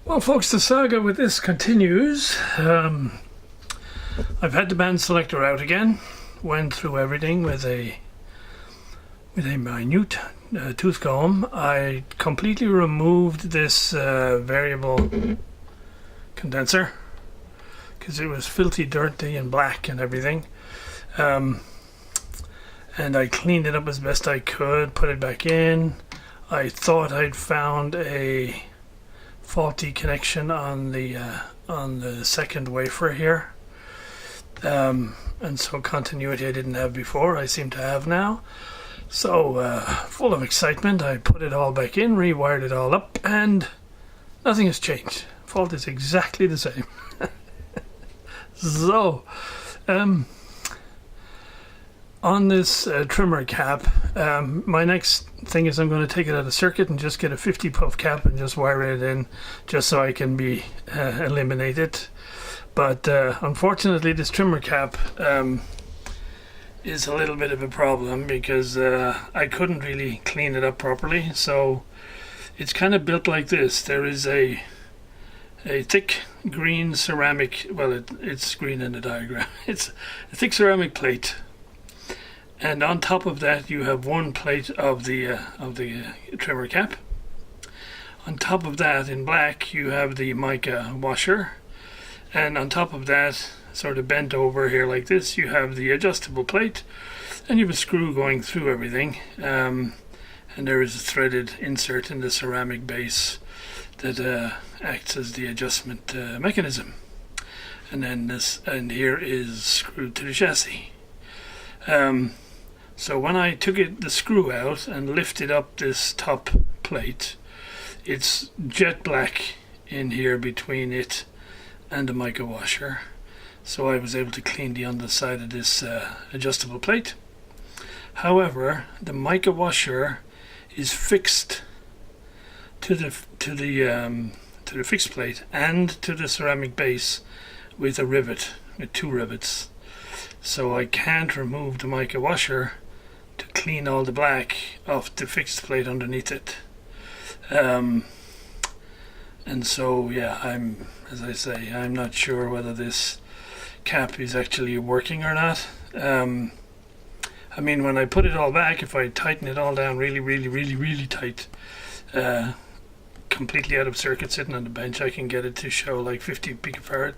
Well folks, the saga with this continues. I've had the band selector out again, went through everything with a minute tooth comb. I completely removed this variable condenser because it was filthy dirty and black and everything, and I cleaned it up as best I could, put it back in. I thought I'd found a faulty connection on the second wafer here, and so continuity I didn't have before I seem to have now. So full of excitement, I put it all back in, rewired it all up, and nothing has changed. Fault is exactly the same. So on this trimmer cap, my next thing is I'm going to take it out of circuit and just get a 50 puff cap and just wire it in, just so I can be eliminate it. But unfortunately this trimmer cap is a little bit of a problem because I couldn't really clean it up properly. So it's kind of built like this. There is a thick green ceramic, well it's green in the diagram, it's a thick ceramic plate, and on top of that you have one plate of the trimmer cap. On top of that in black you have the mica washer, and on top of that, sort of bent over here like this, you have the adjustable plate, and you have a screw going through everything, and there is a threaded insert in the ceramic base that acts as the adjustment mechanism, and then this and here is screwed to the chassis. So when I took the screw out and lifted up this top plate, it's jet black in here between it and the mica washer. So I was able to clean the underside of this adjustable plate. However, the mica washer is fixed to the fixed plate and to the ceramic base with a rivet, with two rivets. So I can't remove the mica washer to clean all the black off the fixed plate underneath it. And so yeah, as I say, I'm not sure whether this cap is actually working or not. I mean, when I put it all back, if I tighten it all down really tight, completely out of circuit sitting on the bench, I can get it to show like 50 picofarad,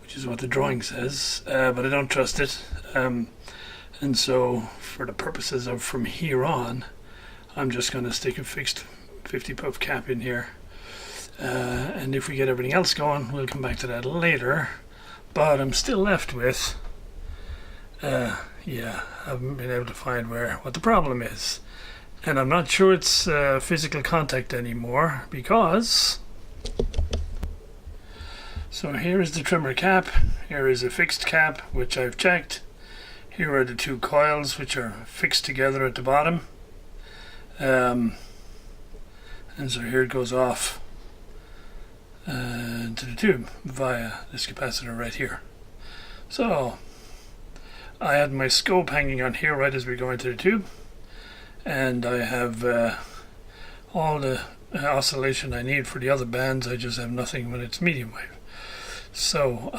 which is what the drawing says, but I don't trust it. And so for the purposes of from here on, I'm just going to stick a fixed 50 puff cap in here, and if we get everything else going, we'll come back to that later. But I'm still left with yeah, I haven't been able to find what the problem is, and I'm not sure it's physical contact anymore, because so here is the trimmer cap, here is a fixed cap which I've checked, here are the two coils which are fixed together at the bottom, and so here it goes off to the tube via this capacitor right here. So I had my scope hanging on here right as we go into the tube, and I have all the oscillation I need for the other bands. I just have nothing when it's medium wave. So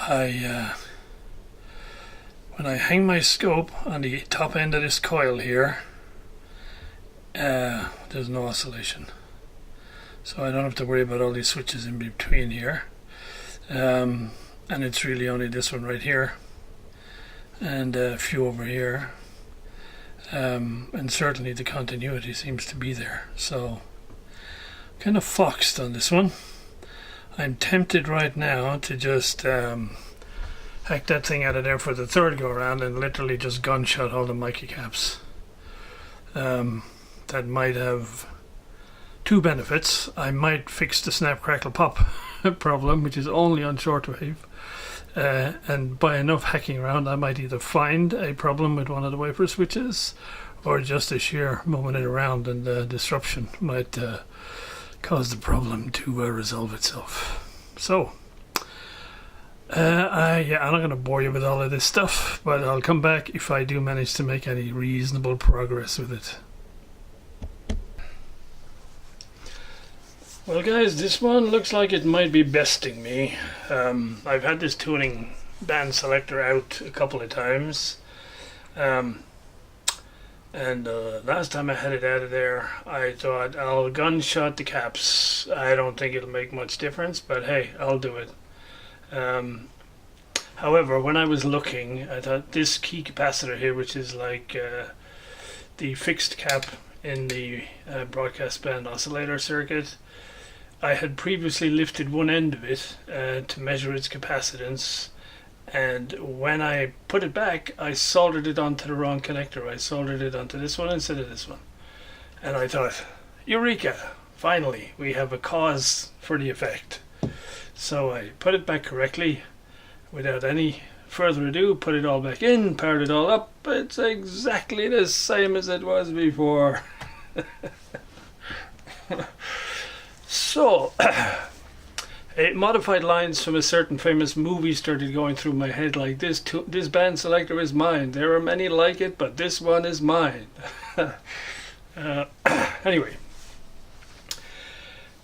when I hang my scope on the top end of this coil here, there's no oscillation, so I don't have to worry about all these switches in between here, and it's really only this one right here and a few over here, and certainly the continuity seems to be there. So kind of foxed on this one. I'm tempted right now to just hack that thing out of there for the third go around and literally just gunshot all the mica caps. That might have two benefits. I might fix the snap crackle pop problem, which is only on shortwave, and by enough hacking around I might either find a problem with one of the wafer switches, or just a sheer moment it around and the disruption might cause the problem to resolve itself. So yeah, I'm not going to bore you with all of this stuff, but I'll come back if I do manage to make any reasonable progress with it. Well guys, this one looks like it might be besting me. I've had this tuning band selector out a couple of times. And last time I had it out of there, I thought I'll gunshot the caps. I don't think it'll make much difference, but hey, I'll do it. However, when I was looking, I thought this key capacitor here, which is like the fixed cap in the broadcast band oscillator circuit, I had previously lifted one end of it to measure its capacitance, and when I put it back, I soldered it onto the wrong connector. I soldered it onto this one instead of this one. And I thought, eureka! Finally, we have a cause for the effect. So I put it back correctly without any further ado, put it all back in, powered it all up. It's exactly the same as it was before. So, modified lines from a certain famous movie started going through my head like this. This band selector is mine. There are many like it, but this one is mine. Anyway,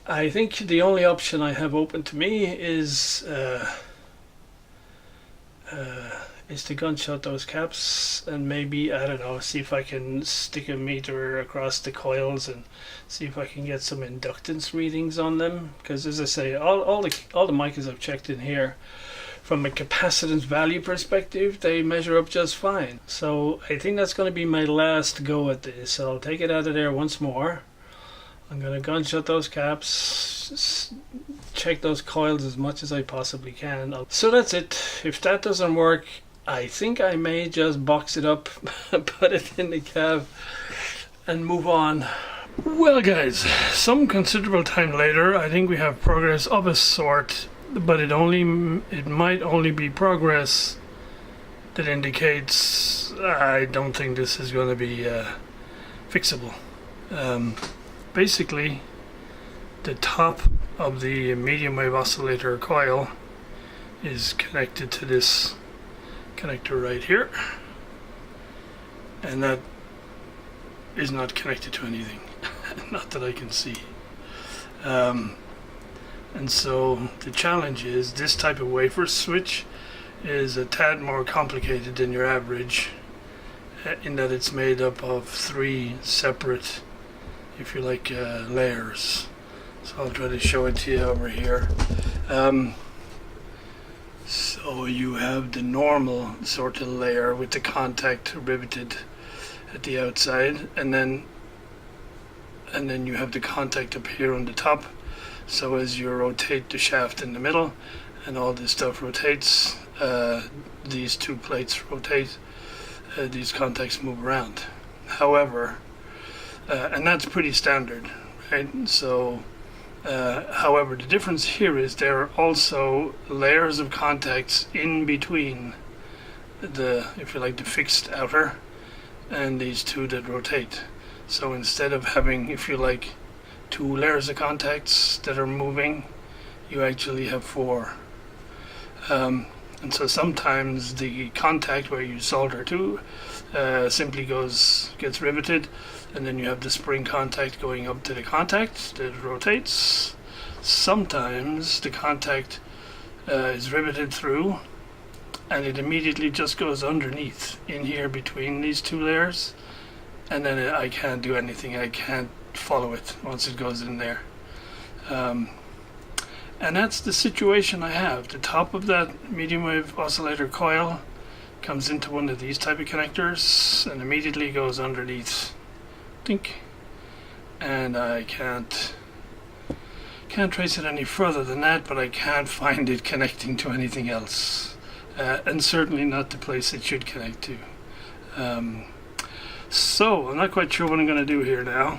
I think the only option I have open to me is to gunshot those caps and maybe, I don't know, see if I can stick a meter across the coils and see if I can get some inductance readings on them, because as I say, all the micros I've checked in here, from a capacitance value perspective, they measure up just fine. So I think that's going to be my last go at this. So I'll take it out of there once more. I'm going to gunshot those caps, check those coils as much as I possibly can. So that's it. If that doesn't work, I think I may just box it up, put it in the cab, and move on. Well guys, some considerable time later, I think we have progress of a sort, but it might only be progress that indicates I don't think this is going to be fixable. Basically, the top of the medium wave oscillator coil is connected to this connector right here, and that is not connected to anything. Not that I can see. And so the challenge is this type of wafer switch is a tad more complicated than your average, in that it's made up of 3 separate, if you like, layers. So I'll try to show it to you over here. So you have the normal sort of layer with the contact riveted at the outside, and then you have the contact up here on the top. So as you rotate the shaft in the middle and all this stuff rotates, these 2 plates rotate, these contacts move around. However, and that's pretty standard, right? So however, the difference here is there are also layers of contacts in between the, if you like, the fixed outer and these 2 that rotate. So instead of having, if you like, 2 layers of contacts that are moving, you actually have 4. And so sometimes the contact where you solder to simply gets riveted, and then you have the spring contact going up to the contact that rotates. Sometimes the contact is riveted through, and it immediately just goes underneath in here between these 2 layers, and then I can't do anything. I can't follow it once it goes in there. And that's the situation I have. The top of that medium wave oscillator coil comes into one of these type of connectors and immediately goes underneath. And I can't trace it any further than that, but I can't find it connecting to anything else, and certainly not the place it should connect to. So I'm not quite sure what I'm going to do here now.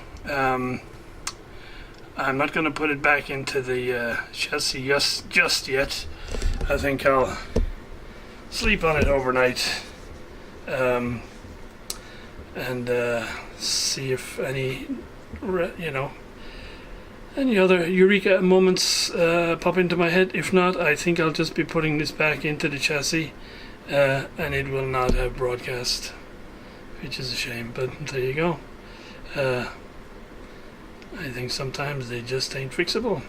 I'm not going to put it back into the chassis just yet. I think I'll sleep on it overnight, and see if any other eureka moments pop into my head. If not, I think I'll just be putting this back into the chassis, and it will not have broadcast, which is a shame, but there you go. I think sometimes they just ain't fixable.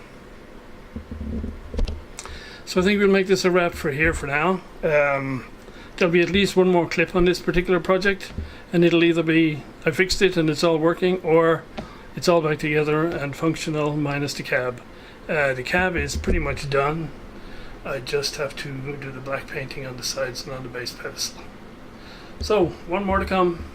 So I think we'll make this a wrap for here for now. There'll be at least one more clip on this particular project, and it'll either be I fixed it and it's all working, or it's all back together and functional minus the cab. The cab is pretty much done. I just have to do the black painting on the sides and on the base pedestal. So, one more to come.